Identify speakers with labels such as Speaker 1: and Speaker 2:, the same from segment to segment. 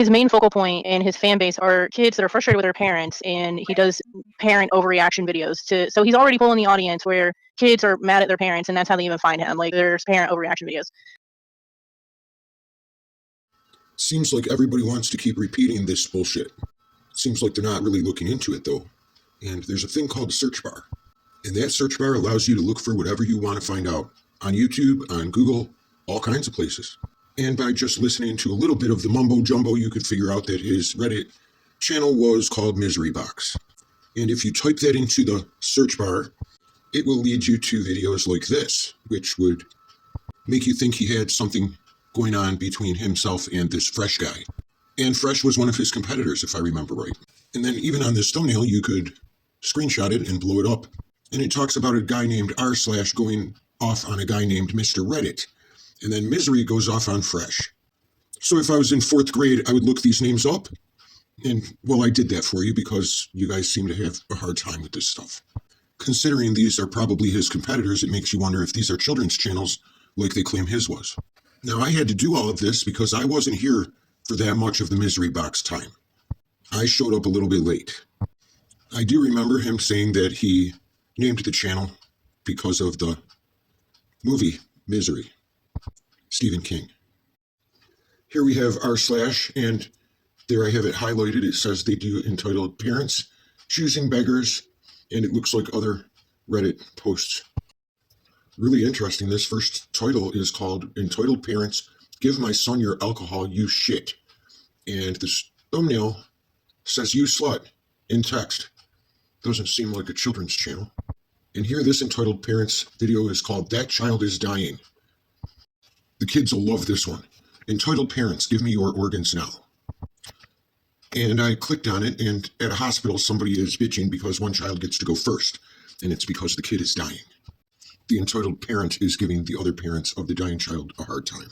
Speaker 1: his main focal point and his fan base are kids that are frustrated with their parents, and he does parent overreaction videos so he's already pulling the audience where kids are mad at their parents, and that's how they even find him. Like, there's parent overreaction videos.
Speaker 2: Seems like everybody wants to keep repeating this bullshit. Seems like they're not really looking into it, though. And there's a thing called a search bar. And that search bar allows you to look for whatever you want to find out. On YouTube, on Google, all kinds of places. And by just listening to a little bit of the mumbo jumbo, you could figure out that his Reddit channel was called Misery Box. And if you type that into the search bar, it will lead you to videos like this, which would make you think he had something going on between himself and this Fresh guy. And Fresh was one of his competitors, if I remember right. And then even on this thumbnail, you could screenshot it and blow it up. And it talks about a guy named r/ going off on a guy named Mr. Reddit. And then Misery goes off on Fresh. So if I was in 4th grade, I would look these names up. And, well, I did that for you because you guys seem to have a hard time with this stuff. Considering these are probably his competitors, it makes you wonder if these are children's channels like they claim his was. Now, I had to do all of this because I wasn't here for that much of the Misery Box time. I showed up a little bit late. I do remember him saying that he named the channel because of the movie Misery, Stephen King. Here we have r/, and there I have it highlighted. It says they do entitled Parents Choosing Beggars, and it looks like other Reddit posts. Really interesting. This first title is called Entitled Parents Give My Son Your Alcohol, You Shit. And this thumbnail says you slut in text. Doesn't seem like a children's channel. And here this entitled parents video is called That Child Is Dying. The kids will love this one. Entitled Parents, Give Me Your Organs Now. And I clicked on it, and at a hospital somebody is bitching because one child gets to go first, and it's because the kid is dying. The entitled parent is giving the other parents of the dying child a hard time.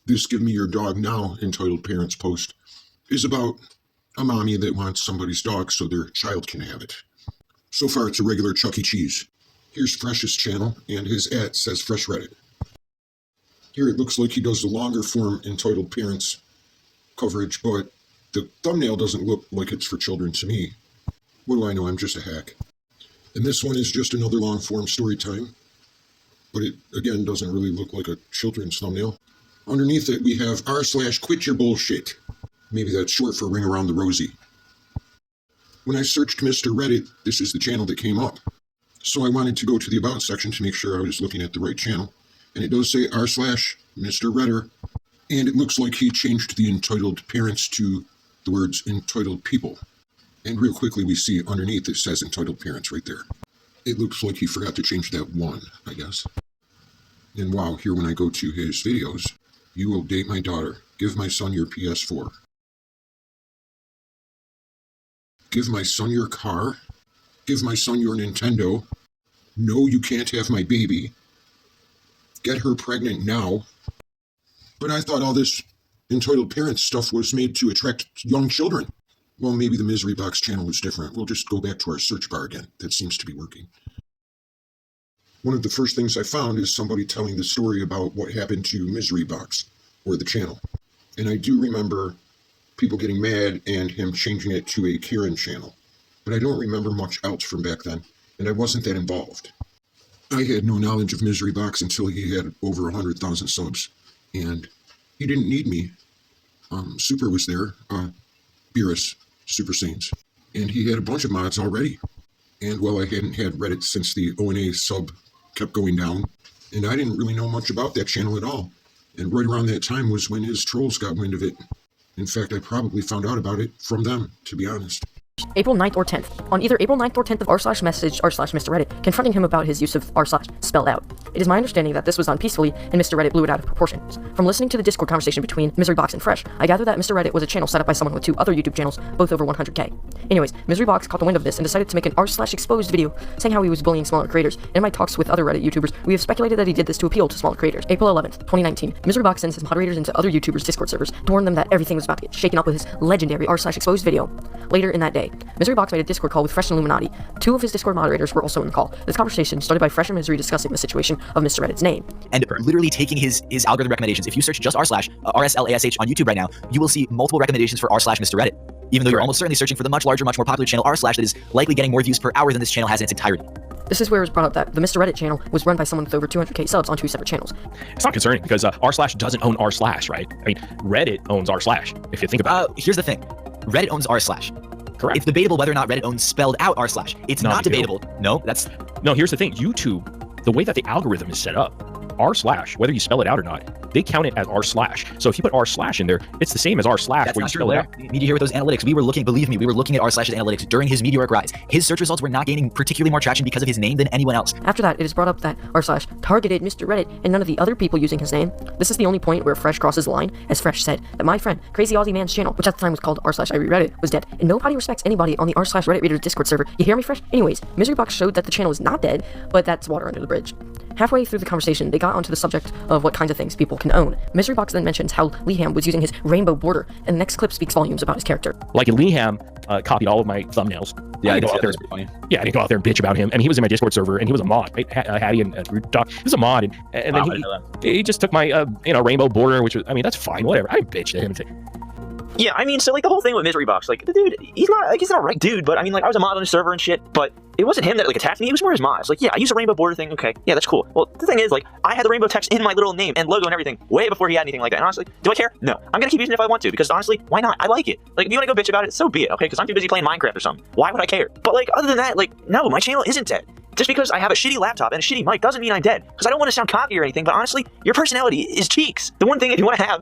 Speaker 2: This Give Me Your Dog Now entitled parents post is about a mommy that wants somebody's dog so their child can have it. So far it's a regular Chuck E. Cheese. Here's Fresh's channel, and his ad says Fresh Reddit. Here it looks like he does the longer form entitled parents coverage, but the thumbnail doesn't look like it's for children to me. What do I know? I'm just a hack. And this one is just another long form story time, but it again doesn't really look like a children's thumbnail. Underneath it we have r/ quit your bullshit. Maybe that's short for Ring Around the Rosie. When I searched Mr. Reddit, this is the channel that came up. So I wanted to go to the About section to make sure I was looking at the right channel. And it does say r/ Mr. Redder. And it looks like he changed the entitled parents to the words entitled people. And real quickly we see underneath it says entitled parents right there. It looks like he forgot to change that one, I guess. And wow, here when I go to his videos, you will date my daughter. Give my son your PS4. Give my son your car. Give my son your Nintendo. No, you can't have my baby. Get her pregnant now. But I thought all this entitled parents stuff was made to attract young children. Well, maybe the Misery Box channel was different. We'll just go back to our search bar again. That seems to be working. One of the first things I found is somebody telling the story about what happened to Misery Box, or the channel. And I do remember people getting mad and him changing it to a Karen channel. But I don't remember much else from back then, and I wasn't that involved. I had no knowledge of Misery Box until he had over 100,000 subs, and he didn't need me. Super was there, Beerus, Super Saints, and he had a bunch of mods already. And well, I hadn't had Reddit since the O&A sub kept going down, and I didn't really know much about that channel at all. And right around that time was when his trolls got wind of it. In fact, I probably found out about it from them, to be honest.
Speaker 3: April 9th or 10th. On either April 9th or 10th of r/message r/Mr. Reddit, confronting him about his use of r/ spelled out. It is my understanding that this was done peacefully, and Mr. Reddit blew it out of proportion. From listening to the Discord conversation between Misery Box and Fresh, I gather that Mr. Reddit was a channel set up by someone with 2 other YouTube channels, both over 100k. Anyways, Misery Box caught the wind of this and decided to make an r/exposed video saying how he was bullying smaller creators. In my talks with other Reddit YouTubers, we have speculated that he did this to appeal to smaller creators. April 11th, 2019, Misery Box sends his moderators into other YouTubers' Discord servers to warn them that everything was about to get shaken up with his legendary r/exposed video. Later in that day, day. Miserybox made a Discord call with Fresh and Illuminati. Two of his Discord moderators were also in the call. This conversation started by Fresh and Misery discussing the situation of Mr. Reddit's name.
Speaker 4: And literally taking his algorithm recommendations. If you search just r/RSLASH on YouTube right now, you will see multiple recommendations for r/Mr. Reddit. Even though you're almost certainly searching for the much larger, much more popular channel r/ that is likely getting more views per hour than this channel has in its entirety.
Speaker 3: This is where it was brought up that the Mr. Reddit channel was run by someone with over 200k subs on two separate channels.
Speaker 5: It's not concerning because r/ doesn't own r/, right? I mean, Reddit owns r/, if you think about it.
Speaker 4: Here's the thing. Reddit owns r/.
Speaker 5: Correct.
Speaker 4: It's debatable whether or not Reddit owns spelled out r/. It's not debatable. No,
Speaker 5: here's the thing. YouTube, the way that the algorithm is set up, r/, whether you spell it out or not, they count it as r/. So if you put r/ in there, it's the same as r/ where you spell it out.
Speaker 4: You need to hear with those analytics. Believe me, we were looking at r/'s analytics during his meteoric rise. His search results were not gaining particularly more traction because of his name than anyone else.
Speaker 3: After that, it is brought up that r/ targeted Mr. Reddit and none of the other people using his name. This is the only point where Fresh crosses the line, as Fresh said that my friend, Crazy Aussie Man's channel, which at the time was called r/I read Reddit, was dead, and nobody respects anybody on the r/Reddit Reader's Discord server. You hear me, Fresh? Anyways, Miserybox showed that the channel is not dead, but that's water under the bridge. Halfway through the conversation, they got onto the subject of what kinds of things people can own. Miserybox then mentions how Leham was using his rainbow border, and the next clip speaks volumes about his character.
Speaker 5: Like Leham copied all of my thumbnails.
Speaker 4: Yeah,
Speaker 5: I didn't go out there and bitch about him, and he was in my Discord server, and he was a mod. Right? Hattie and Root Talk. He was a mod, and then he just took my rainbow border, which was, I mean, that's fine, whatever. I bitched at him.
Speaker 6: Yeah, I mean, so like the whole thing with Miserybox, like the dude, he's not a right dude, but I mean, like I was a mod on his server and shit, but it wasn't him that like attacked me. It was more his mods. Like, yeah, I use a rainbow border thing. Okay, yeah, that's cool. Well, the thing is, like, I had the rainbow text in my little name and logo and everything way before he had anything like that. And honestly, do I care? No. I'm gonna keep using it if I want to because honestly, why not? I like it. Like, if you want to go bitch about it, so be it. Okay, because I'm too busy playing Minecraft or something. Why would I care? But like, other than that, like, no, my channel isn't dead. Just because I have a shitty laptop and a shitty mic doesn't mean I'm dead. Because I don't want to sound cocky or anything, but honestly, your personality is cheeks. The one thing if you want to have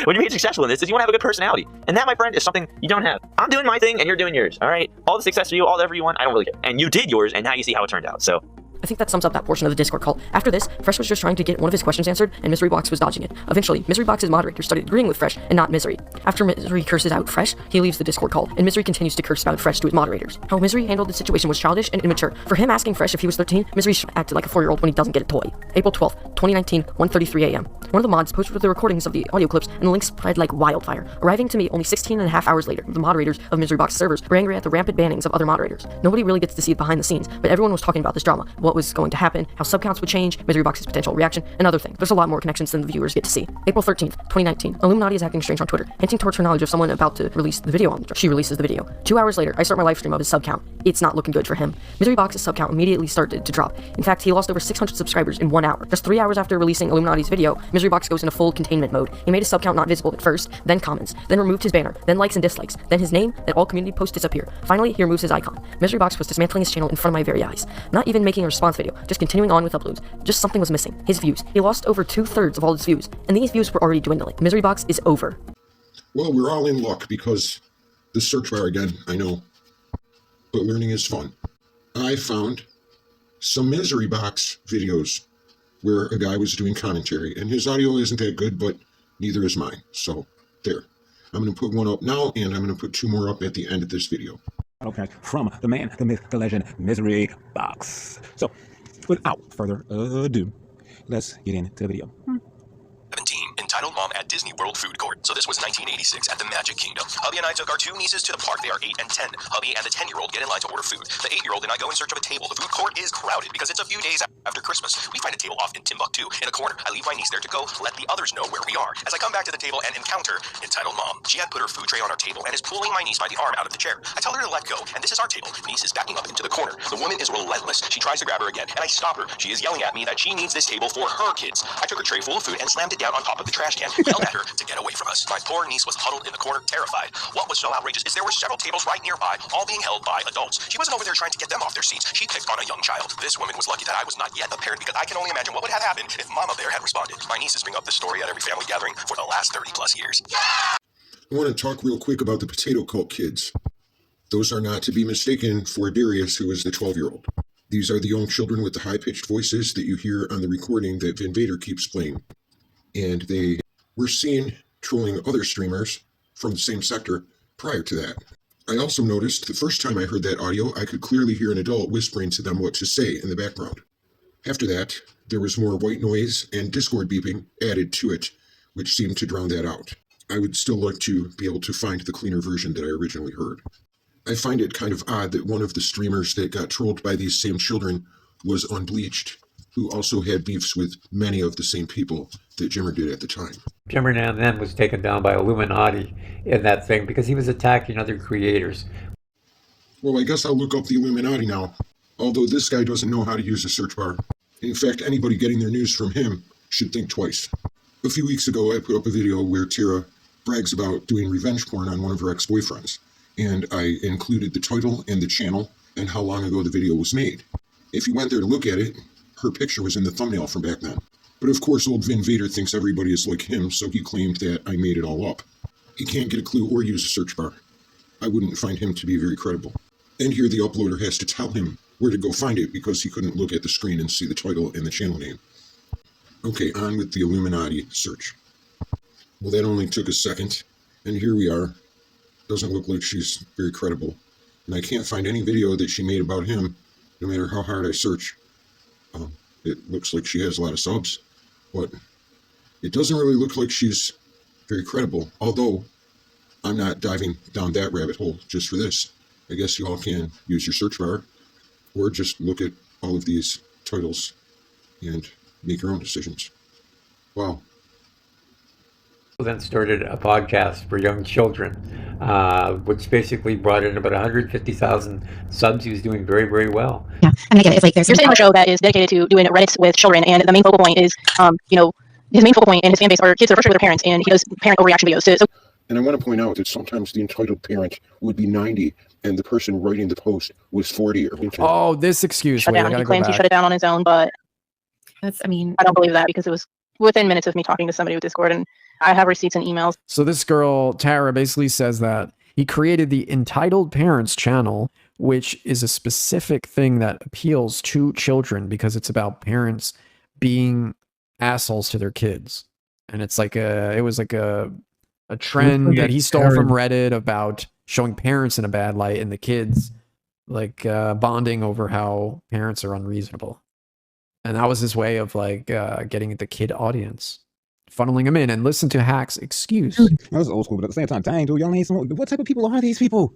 Speaker 6: when you're being successful in this is you want to have a good personality. And that, my friend, is something you don't have. I'm doing my thing and you're doing yours, all right? All the success for you, all whatever you want, I don't really care. And you did yours, and now you see how it turned out, so...
Speaker 3: I think that sums up that portion of the Discord call. After this, Fresh was just trying to get one of his questions answered, and Miserybox was dodging it. Eventually, Miserybox's moderator started agreeing with Fresh and not Misery. After Misery curses out Fresh, he leaves the Discord call, and Misery continues to curse out Fresh to his moderators. How Misery handled the situation was childish and immature. For him asking Fresh if he was 13, Misery acted like a 4-year-old when he doesn't get a toy. April 12th, 2019, 1:33 a.m. One of the mods posted the recordings of the audio clips, and the links spread like wildfire. Arriving to me only 16 and a half hours later, the moderators of Miserybox servers were angry at the rampant bannings of other moderators. Nobody really gets to see it behind the scenes, but everyone was talking about this drama, what was going to happen, how subcounts would change, Miserybox's potential reaction, and other things. There's a lot more connections than the viewers get to see. April 13th, 2019. Illuminati is acting strange on Twitter, hinting towards her knowledge of someone about to release the video on the drop. She releases the video. 2 hours later, I start my live stream of his sub count. It's not looking good for him. Miserybox's sub count immediately started to drop. In fact, he lost over 600 subscribers in 1 hour. Just 3 hours after releasing Illuminati's video, Miserybox goes into full containment mode. He made his sub count not visible at first, then comments, then removed his banner, then likes and dislikes, then his name, then all community posts disappear. Finally, he removes his icon. Miserybox was dismantling his channel in front of my very eyes. Not even making a response video, just continuing on with uploads. Just something was missing. His views. He lost over 2/3 of all his views, and these views were already dwindling. Miserybox is over.
Speaker 2: Well, we're all in luck because the search bar again, I know, but learning is fun. I found some Miserybox videos where a guy was doing commentary, and his audio isn't that good, but neither is mine. So, there. I'm going to put one up now, and I'm going to put 2 more up at the end of this video.
Speaker 7: Okay, from the man, the myth, the legend, Miserybox. So, without further ado, let's get into the video.
Speaker 8: 17, entitled Mom at Disney World Food Court. So this was 1986 at the Magic Kingdom. Hubby and I took our 2 nieces to the park. They are 8 and 10. Hubby and the 10-year-old get in line to order food. The 8-year-old and I go in search of a table. The food court is crowded because it's a few days after Christmas. We find a table off in Timbuktu in a corner. I leave my niece there to go let the others know where we are. As I come back to the table and encounter entitled Mom, she had put her food tray on our table and is pulling my niece by the arm out of the chair. I tell her to let go, and this is our table. Niece is backing up into the corner. The woman is relentless. She tries to grab her again, and I stop her. She is yelling at me that she needs this table for her kids. I took her tray full of food and slammed it down on top of the trash can, yelled at her to get away from us. My poor niece was huddled in the corner, terrified. What was so outrageous is there were several tables right nearby, all being held by adults. She wasn't over there trying to get them off their seats. She picked on a young child. This woman was lucky that I was not yet a parent because I can only imagine what would have happened if Mama Bear had responded. My nieces bring up this story at every family gathering for the last 30 plus years.
Speaker 2: I want to talk real quick about the potato cult kids. Those are not to be mistaken for Darius, who is the 12-year-old. These are the young children with the high-pitched voices that you hear on the recording that Vin Vader keeps playing. And they were seen trolling other streamers from the same sector prior to that. I also noticed the first time I heard that audio, I could clearly hear an adult whispering to them what to say in the background. After that, there was more white noise and Discord beeping added to it, which seemed to drown that out. I would still like to be able to find the cleaner version that I originally heard. I find it kind of odd that one of the streamers that got trolled by these same children was Unbleached, who also had beefs with many of the same people that Jimmer did at the time.
Speaker 9: Jimmernam then was taken down by Illuminati in that thing because he was attacking other creators.
Speaker 2: Well, I guess I'll look up the Illuminati now, although this guy doesn't know how to use a search bar. In fact, anybody getting their news from him should think twice. A few weeks ago, I put up a video where Tara brags about doing revenge porn on one of her ex-boyfriends, and I included the title and the channel and how long ago the video was made. If you went there to look at it, her picture was in the thumbnail from back then. But of course, old Vin Vader thinks everybody is like him, so he claimed that I made it all up. He can't get a clue or use a search bar. I wouldn't find him to be very credible. And here the uploader has to tell him where to go find it because he couldn't look at the screen and see the title and the channel name. Okay, on with the Illuminati search. Well, that only took a second, and here we are. Doesn't look like she's very credible. And I can't find any video that she made about him, no matter how hard I search. It looks like she has a lot of subs, but it doesn't really look like she's very credible, although I'm not diving down that rabbit hole just for this. I guess you all can use your search bar, or just look at all of these titles and make your own decisions. Wow.
Speaker 9: Then started a podcast for young children, which basically brought in about 150,000 subs. He was doing very, very well.
Speaker 1: Yeah, and I get it. It's like there's a show that is dedicated to doing Reddits with children, and the main focal point is, his main focal point and his fan base are kids that are frustrated with their parents, and he does parent overreaction videos. So
Speaker 2: And I want to point out that sometimes the entitled parent would be 90 and the person writing the post was 40 or 50.
Speaker 10: Oh, this excuse.
Speaker 1: shut
Speaker 10: Wait, I
Speaker 1: down. He
Speaker 10: gotta go
Speaker 1: claims he
Speaker 10: back.
Speaker 1: shut it down on his own, but
Speaker 11: I mean,
Speaker 1: I don't believe that because it was within minutes of me talking to somebody with Discord, and I have receipts and emails.
Speaker 10: So this girl, Tara, basically says that he created the Entitled Parents channel, which is a specific thing that appeals to children because it's about parents being assholes to their kids. And it's like it was like a trend that he stole from Reddit about showing parents in a bad light and the kids like bonding over how parents are unreasonable. And that was his way of like getting the kid audience, funneling them in and listen to Hack's excuse.
Speaker 7: That was old school, but at the same time, dang, dude, y'all need some. What type of people are these people?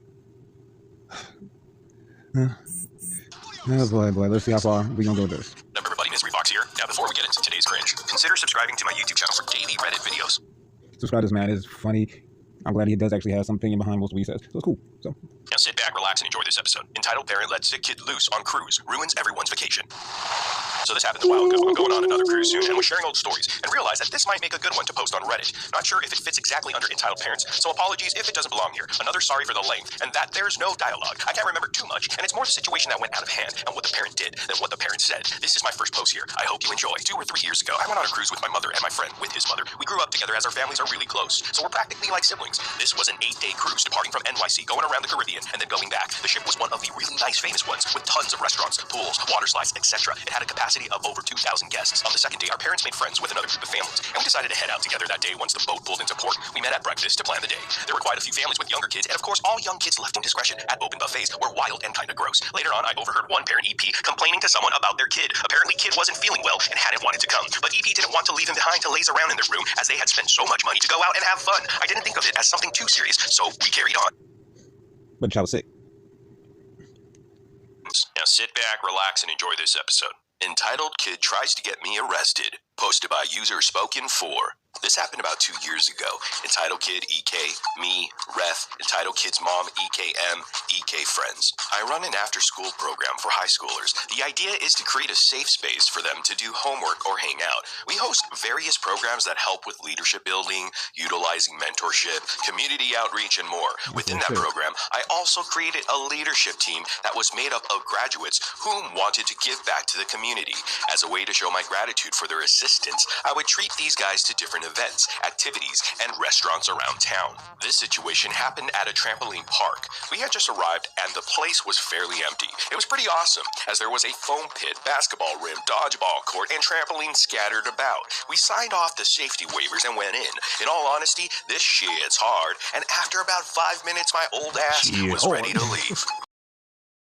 Speaker 7: Oh boy, let's see how far we gonna go with this.
Speaker 8: Number everybody, Misery Fox here. Now, before we get into today's cringe, consider subscribing to my YouTube channel for daily Reddit videos.
Speaker 7: Subscribe to this man, it's funny. I'm glad he does actually have some opinion behind most of what he says. So it's cool. So
Speaker 8: Now sit back, relax, and enjoy this episode. Entitled Parent Lets Sick Kid Loose on Cruise Ruins Everyone's Vacation. So this happened a while ago. I'm going on another cruise soon and was sharing old stories and realized that this might make a good one to post on Reddit. Not sure if it fits exactly under Entitled Parents, so apologies if it doesn't belong here. Another sorry for the length and that there's no dialogue. I can't remember too much, and it's more the situation that went out of hand and what the parent did than what the parent said. This is my first post here. I hope you enjoy. 2 or 3 years ago, I went on a cruise with my mother and my friend with his mother. We grew up together as our families are really close, so we're practically like siblings. This was an 8-day cruise departing from NYC, going around the Caribbean, and then going back. The ship was one of the really nice famous ones with tons of restaurants, pools, water slides, etc. It had a capacity of over 2,000 guests. On the second day, our parents made friends with another group of families, and we decided to head out together that day once the boat pulled into port. We met at breakfast to plan the day. There were quite a few families with younger kids, and of course, all young kids left in discretion at open buffets were wild and kind of gross. Later on, I overheard one parent, EP, complaining to someone about their kid. Apparently, kid wasn't feeling well and hadn't wanted to come, but EP didn't want to leave him behind to laze around in their room as they had spent so much money to go out and have fun. I didn't think of it as something too serious, so we carried on.
Speaker 7: but the child was sick.
Speaker 8: Now sit back, relax, and enjoy this episode. Entitled Kid Tries to Get Me Arrested. Posted by user Spoken4. This happened about 2 years ago. Entitled Kid, EK, me, Ref, Entitled Kid's mom, EKM, EK friends. I run an after-school program for high schoolers. The idea is to create a safe space for them to do homework or hang out. We host various programs that help with leadership building, utilizing mentorship, community outreach, and more. Within that program, I also created a leadership team that was made up of graduates whom wanted to give back to the community. As a way to show my gratitude for their assistance, I would treat these guys to different events, activities, and restaurants around town. This situation happened at a trampoline park. We had just arrived and the place was fairly empty. It was pretty awesome, as there was a foam pit, basketball rim, dodgeball court, and trampoline scattered about. We signed off the safety waivers and went in. In all honesty, this shit's hard, and after about 5 minutes, my old ass was ready to leave.